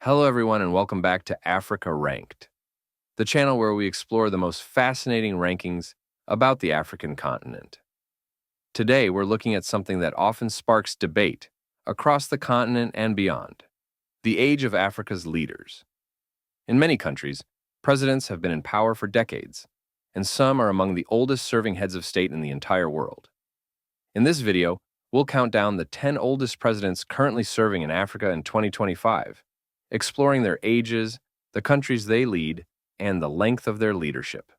Hello, everyone, and welcome back to Africa Ranked, the channel where we explore the most fascinating rankings about the African continent. Today, we're looking at something that often sparks debate across the continent and beyond: the age of Africa's leaders. In many countries, presidents have been in power for decades, and some are among the oldest serving heads of state in the entire world. In this video, we'll count down the 10 oldest presidents currently serving in Africa in 2025, exploring their ages, the countries they lead, and the length of their leadership.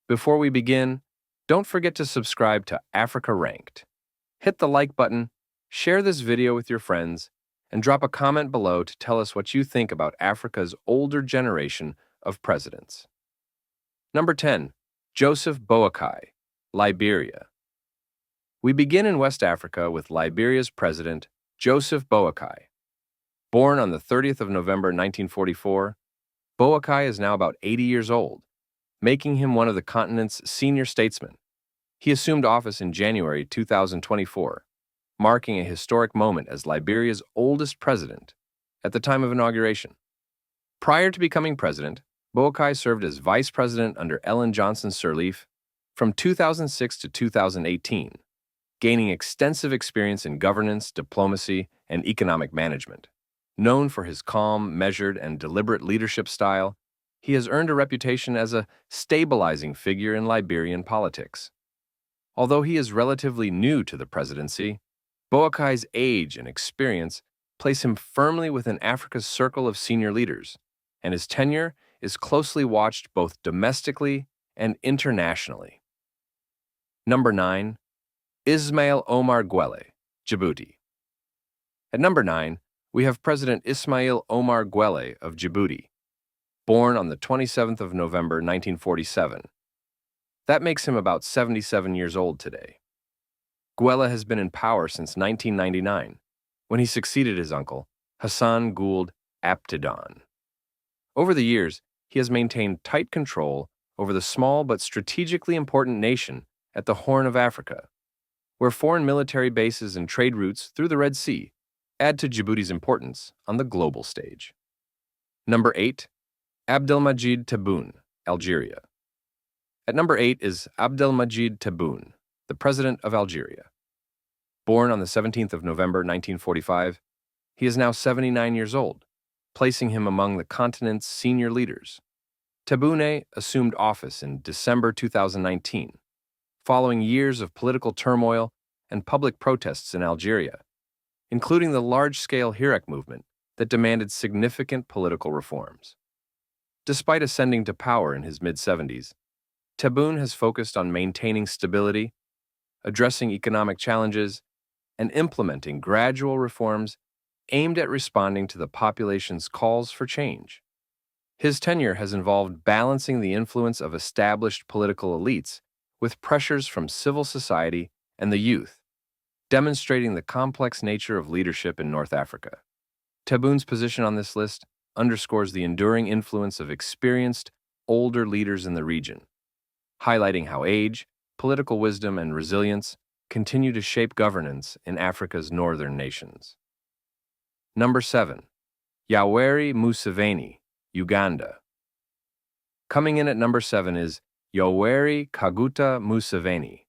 Before we begin, don't forget to subscribe to Africa Ranked. Hit the like button, share this video with your friends, and drop a comment below to tell us what you think about Africa's older generation of presidents. Number 10. Joseph Boakai, Liberia. We begin in West Africa with Liberia's president, Joseph Boakai. Born on the 30th of November 1944, Boakai is now about 80 years old, making him one of the continent's senior statesmen. He assumed office in January 2024, marking a historic moment as Liberia's oldest president at the time of inauguration. Prior to becoming president, Boakai served as vice president under Ellen Johnson Sirleaf from 2006 to 2018, gaining extensive experience in governance, diplomacy, and economic management. Known for his calm, measured, and deliberate leadership style, he has earned a reputation as a stabilizing figure in Liberian politics. Although he is relatively new to the presidency, Boakai's age and experience place him firmly within Africa's circle of senior leaders, and his tenure is closely watched both domestically and internationally. Number 9. Ismail Omar Guelleh, Djibouti. At number 9, we have President Ismail Omar Guelleh of Djibouti, born on the 27th of November 1947. That makes him about 77 years old today. Guelleh has been in power since 1999, when he succeeded his uncle, Hassan Gould Abtidan. Over the years, he has maintained tight control over the small but strategically important nation at the Horn of Africa, where foreign military bases and trade routes through the Red Sea add to Djibouti's importance on the global stage. Number 8. Abdelmajid Tebboune, Algeria. At number 8 is Abdelmajid Tebboune, the President of Algeria. Born on the 17th of November 1945, he is now 79 years old, placing him among the continent's senior leaders. Tebboune assumed office in December 2019, following years of political turmoil and public protests in Algeria, including the large-scale Hirak movement that demanded significant political reforms. Despite ascending to power in his mid-70s, Tebboune has focused on maintaining stability, addressing economic challenges, and implementing gradual reforms aimed at responding to the population's calls for change. His tenure has involved balancing the influence of established political elites with pressures from civil society and the youth, demonstrating the complex nature of leadership in North Africa. Tebboune's position on this list underscores the enduring influence of experienced, older leaders in the region, highlighting how age, political wisdom, and resilience continue to shape governance in Africa's northern nations. Number 7. Yoweri Museveni, Uganda. Coming in at number 7 is Yoweri Kaguta Museveni,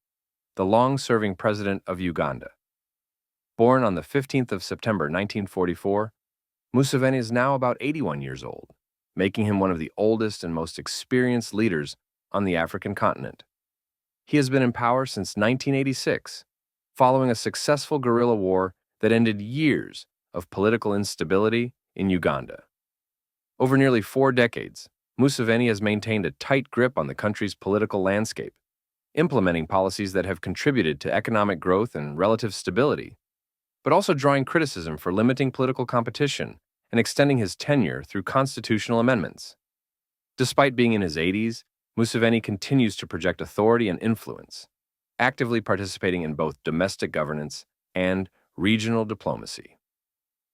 the long-serving president of Uganda. Born on the 15th of September 1944, Museveni is now about 81 years old, making him one of the oldest and most experienced leaders on the African continent. He has been in power since 1986, following a successful guerrilla war that ended years of political instability in Uganda. Over nearly 4 decades, Museveni has maintained a tight grip on the country's political landscape, implementing policies that have contributed to economic growth and relative stability, but also drawing criticism for limiting political competition and extending his tenure through constitutional amendments. Despite being in his 80s, Museveni continues to project authority and influence, actively participating in both domestic governance and regional diplomacy.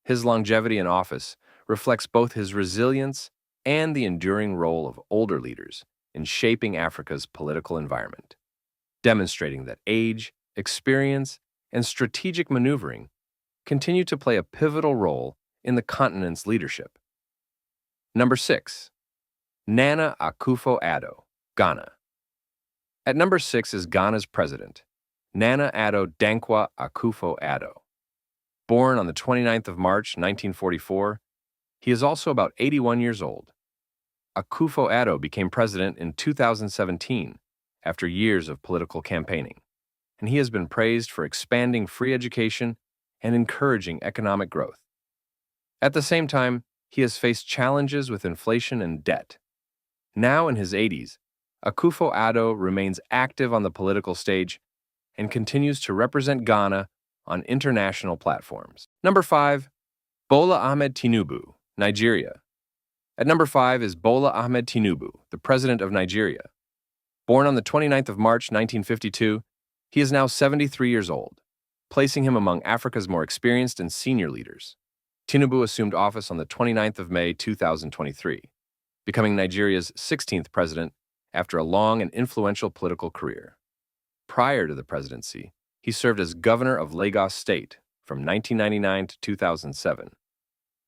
His longevity in office reflects both his resilience and the enduring role of older leaders in shaping Africa's political environment, demonstrating that age, experience, and strategic maneuvering continue to play a pivotal role in the continent's leadership. Number 6. Nana Akufo-Addo, Ghana. At number 6 is Ghana's president, Nana Addo Dankwa Akufo-Addo. Born on the 29th of March, 1944, he is also about 81 years old. Akufo-Addo became president in 2017 after years of political campaigning, and he has been praised for expanding free education and encouraging economic growth. At the same time, he has faced challenges with inflation and debt. Now in his 80s, Akufo-Addo remains active on the political stage and continues to represent Ghana on international platforms. Number 5. Bola Ahmed Tinubu, Nigeria. At number 5 is Bola Ahmed Tinubu, the president of Nigeria. Born on the 29th of March, 1952, he is now 73 years old, placing him among Africa's more experienced and senior leaders. Tinubu assumed office on the 29th of May, 2023, becoming Nigeria's 16th president after a long and influential political career. Prior to the presidency, he served as governor of Lagos State from 1999 to 2007,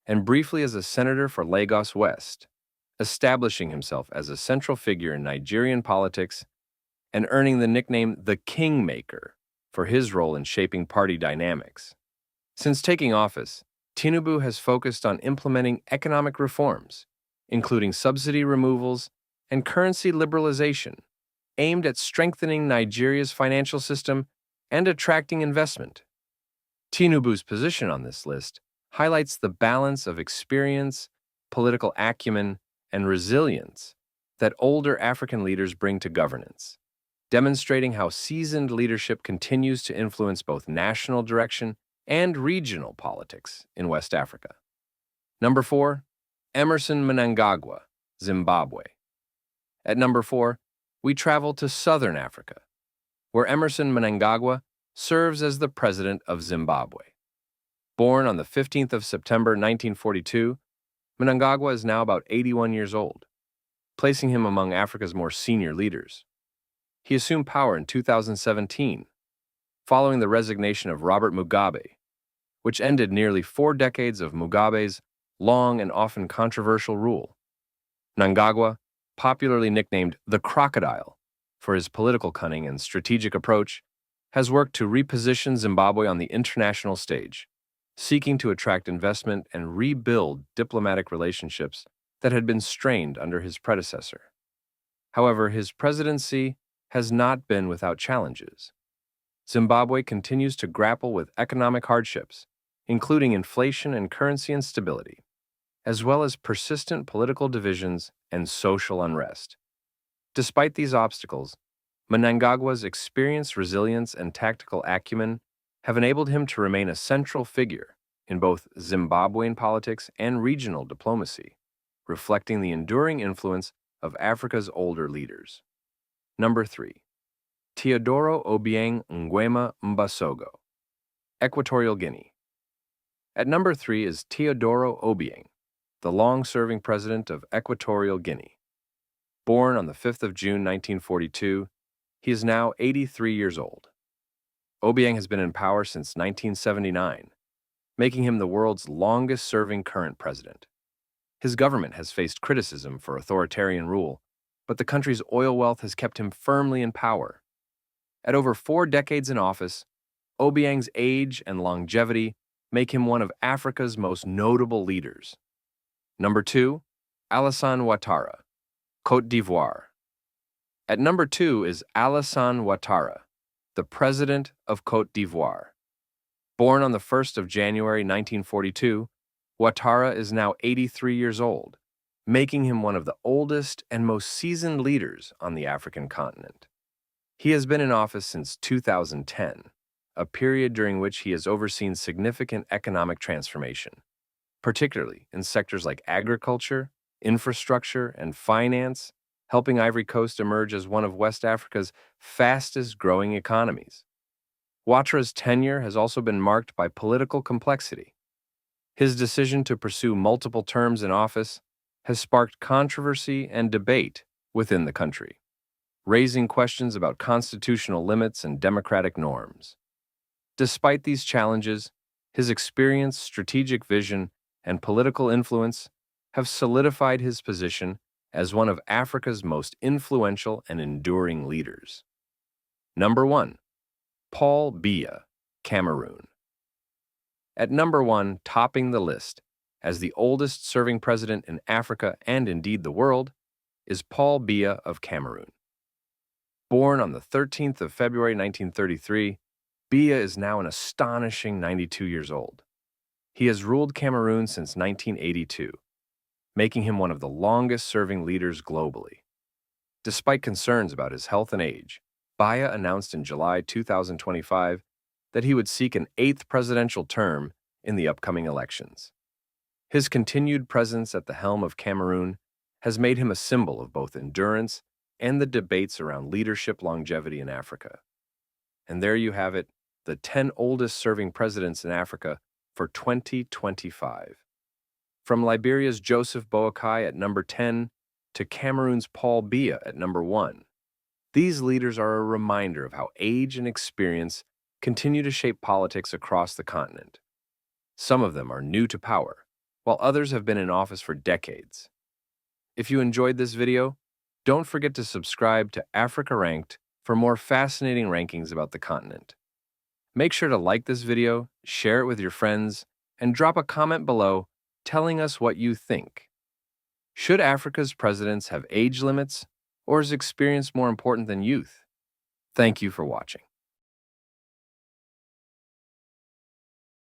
and briefly as a senator for Lagos West, establishing himself as a central figure in Nigerian politics and earning the nickname the Kingmaker for his role in shaping party dynamics. Since taking office, Tinubu has focused on implementing economic reforms, including subsidy removals and currency liberalization, aimed at strengthening Nigeria's financial system and attracting investment. Tinubu's position on this list highlights the balance of experience, political acumen, and resilience that older African leaders bring to governance, demonstrating how seasoned leadership continues to influence both national direction and regional politics in West Africa. Number 4. Emerson Mnangagwa, Zimbabwe. At number 4, we travel to Southern Africa, where Emerson Mnangagwa serves as the president of Zimbabwe. Born on the 15th of September 1942, Mnangagwa is now about 81 years old, placing him among Africa's more senior leaders. He assumed power in 2017, following the resignation of Robert Mugabe, which ended nearly 4 decades of Mugabe's long and often controversial rule. Mnangagwa, popularly nicknamed the Crocodile for his political cunning and strategic approach, has worked to reposition Zimbabwe on the international stage, seeking to attract investment and rebuild diplomatic relationships that had been strained under his predecessor. However, his presidency has not been without challenges. Zimbabwe continues to grapple with economic hardships, including inflation and currency instability, as well as persistent political divisions and social unrest. Despite these obstacles, Mnangagwa's experience, resilience, and tactical acumen have enabled him to remain a central figure in both Zimbabwean politics and regional diplomacy, reflecting the enduring influence of Africa's older leaders. Number 3. Teodoro Obiang Nguema Mbasogo, Equatorial Guinea. At number 3 is Teodoro Obiang, the long-serving president of Equatorial Guinea. Born on the 5th of June 1942, he is now 83 years old. Obiang has been in power since 1979, making him the world's longest-serving current president. His government has faced criticism for authoritarian rule, but the country's oil wealth has kept him firmly in power. At over 4 decades in office, Obiang's age and longevity make him one of Africa's most notable leaders. Number 2, Alassane Ouattara, Côte d'Ivoire. At number 2 is Alassane Ouattara, the president of Côte d'Ivoire. Born on the 1st of January 1942, Ouattara is now 83 years old, making him one of the oldest and most seasoned leaders on the African continent. He has been in office since 2010, a period during which he has overseen significant economic transformation, particularly in sectors like agriculture, infrastructure, and finance, helping Ivory Coast emerge as one of West Africa's fastest-growing economies. Ouattara's tenure has also been marked by political complexity. His decision to pursue multiple terms in office has sparked controversy and debate within the country, raising questions about constitutional limits and democratic norms. Despite these challenges, his experience, strategic vision, and political influence have solidified his position as one of Africa's most influential and enduring leaders. Number 1. Paul Biya, Cameroon. At number 1, topping the list, as the oldest serving president in Africa and indeed the world, is Paul Biya of Cameroon. Born on the 13th of February 1933, Biya is now an astonishing 92 years old. He has ruled Cameroon since 1982, making him one of the longest-serving leaders globally. Despite concerns about his health and age, Biya announced in July 2025 that he would seek an 8th presidential term in the upcoming elections. His continued presence at the helm of Cameroon has made him a symbol of both endurance and the debates around leadership longevity in Africa. And there you have it, the 10 oldest serving presidents in Africa for 2025. From Liberia's Joseph Boakai at number 10 to Cameroon's Paul Biya at number 1. These leaders are a reminder of how age and experience continue to shape politics across the continent. Some of them are new to power, while others have been in office for decades. If you enjoyed this video, don't forget to subscribe to Africa Ranked for more fascinating rankings about the continent. Make sure to like this video, share it with your friends, and drop a comment below telling us what you think. Should Africa's presidents have age limits, or is experience more important than youth? Thank you for watching.